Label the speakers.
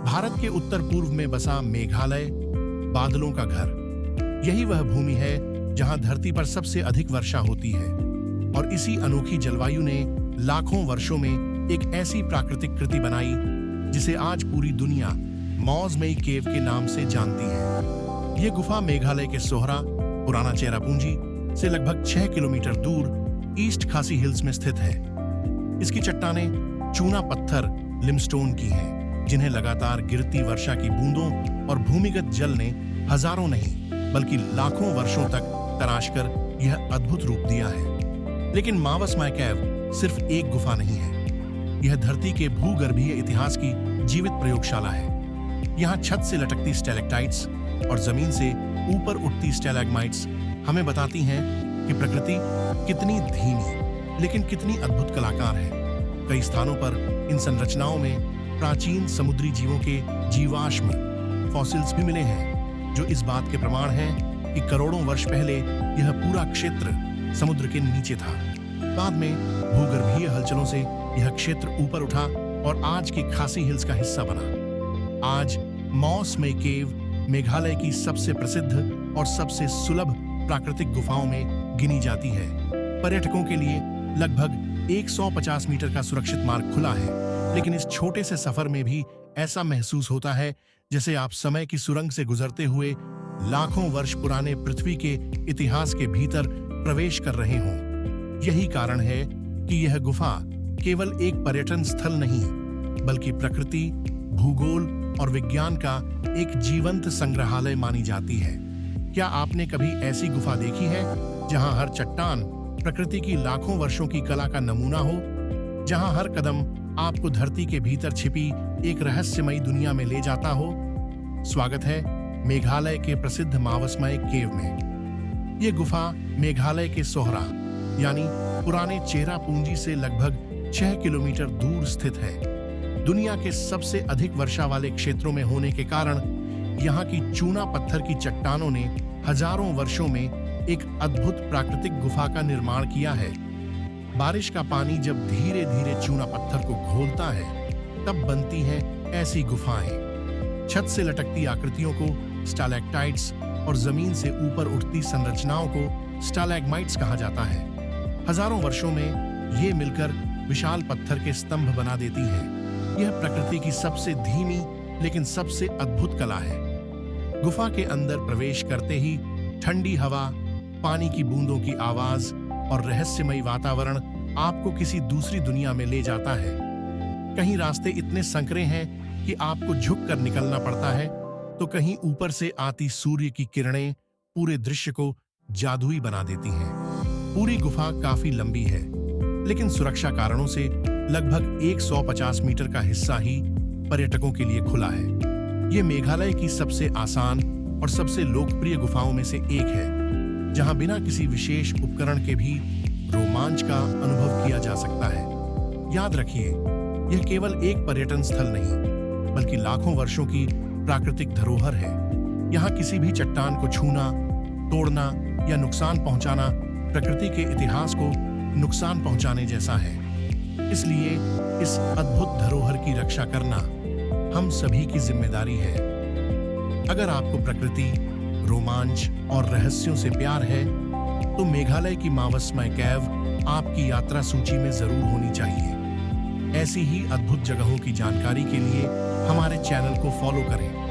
Speaker 1: भारत के उत्तर पूर्व में बसा मेघालय बादलों का घर। यही वह भूमि है जहां धरती पर सबसे अधिक वर्षा होती है और इसी अनोखी जलवायु ने लाखों वर्षों में एक ऐसी प्राकृतिक कृति बनाई जिसे आज पूरी दुनिया मौज़-मेई केव के नाम से जानती है। यह गुफा मेघालय के सोहरा पुराना चेरापूंजी से लगभग 6 किलोमीटर दूर ईस्ट खासी हिल्स में स्थित है। इसकी चट्टानें चूना पत्थर लिमस्टोन की हैं, जिन्हें लगातार गिरती वर्षा की बूंदों और भूमिगत जल ने हजारों नहीं बल्कि लाखों वर्षों तक तराशकर यह अद्भुत रूप दिया है। लेकिन मावस-माई केव सिर्फ एक गुफा नहीं है, यह धरती के भूगर्भीय इतिहास की जीवित प्रयोगशाला है। यहाँ छत से लटकती स्टैलेक्टाइट्स और जमीन से ऊपर उठती स्टैलेग्माइट्स हमें बताती हैं कि प्रकृति कितनी धीमी लेकिन कितनी अद्भुत कलाकार है। कई स्थानों पर इन संरचनाओं में प्राचीन समुद्री जीवों के जीवाश्म फॉसिल्स भी मिले हैं, जो इस बात के प्रमाण हैं कि करोड़ों वर्ष पहले यह पूरा क्षेत्र समुद्र के नीचे था। बाद में भूगर्भीय हलचलों से यह क्षेत्र ऊपर उठा और आज की खासी हिल्स का हिस्सा बना। आज मौज़-मेई केव मेघालय की सबसे प्रसिद्ध और सबसे सुलभ प्राकृतिक गुफाओं में गिनी जाती है। पर्यटकों के लिए लगभग 150 मीटर का सुरक्षित मार्ग खुला है, लेकिन इस छोटे से सफर में भी ऐसा महसूस होता है जैसे आप समय की सुरंग से गुजरते हुए लाखों वर्ष पुराने पृथ्वी के इतिहास के भीतर प्रवेश कर रहे हों। यही कारण है कि यह गुफा केवल एक पर्यटन स्थल नहीं बल्कि प्रकृति, भूगोल और विज्ञान का एक जीवंत संग्रहालय मानी जाती है। क्या आपने कभी ऐसी गुफा देखी है जहां हर चट्टान प्रकृति की लाखों वर्षों की कला का नमूना हो, जहां हर कदम आपको धरती के भीतर छिपी एक रहस्यमयी दुनिया में ले जाता हो? स्वागत है मेघालय के प्रसिद्ध मावस-माई केव में। ये गुफा मेघालय के सोहरा यानी पुराने चेरापूंजी से लगभग 6 किलोमीटर दूर स्थित है। दुनिया के सबसे अधिक वर्षा वाले क्षेत्रों में होने के कारण यहाँ की चूना पत्थर की चट्टानों ने हजारों वर्षों में एक अद्भुत प्राकृतिक गुफा का निर्माण किया है। बारिश का पानी जब धीरे धीरे चूना पत्थर को घोलता है, तब बनती हैं ऐसी गुफाएं। छत से लटकती आकृतियों को स्टैलेक्टाइट्स और जमीन से ऊपर उठती संरचनाओं को स्टैलेग्माइट्स कहा जाता है। हजारों वर्षों में ये मिलकर विशाल पत्थर के स्तंभ बना देती हैं। यह प्रकृति की सबसे धीमी लेकिन सबसे अद्भुत कला है। गुफा के अंदर प्रवेश करते ही ठंडी हवा, पानी की बूंदों की आवाज और रहस्यमयी वातावरण आपको किसी दूसरी दुनिया में ले जाता है। कहीं रास्ते इतने संकरे हैं कि आपको झुककर निकलना पड़ता है, तो कहीं ऊपर से आती सूर्य की किरणें पूरे दृश्य को जादुई बना देती हैं। पूरी गुफा काफी लंबी है, लेकिन सुरक्षा कारणों से लगभग 150 मीटर का हिस्सा ही पर्यटकों के लिए खुला है। ये मेघालय की सबसे आसान और सबसे लोकप्रिय गुफाओं में से एक है, जहां बिना किसी विशेष उपकरण के भी रोमांच का अनुभव किया जा सकता है। याद रखिए, यह केवल एक पर्यटन स्थल नहीं बल्कि लाखों वर्षों की प्राकृतिक धरोहर है। यहाँ किसी भी चट्टान को छूना, तोड़ना या नुकसान पहुंचाना प्रकृति के इतिहास को नुकसान पहुंचाने जैसा है। इसलिए इस अद्भुत धरोहर की रक्षा करना हम सभी की जिम्मेदारी है। अगर आपको प्रकृति, रोमांच और रहस्यों से प्यार है, तो मेघालय की मावस-माई केव आपकी यात्रा सूची में जरूर होनी चाहिए। ऐसी ही अद्भुत जगहों की जानकारी के लिए हमारे चैनल को फॉलो करें।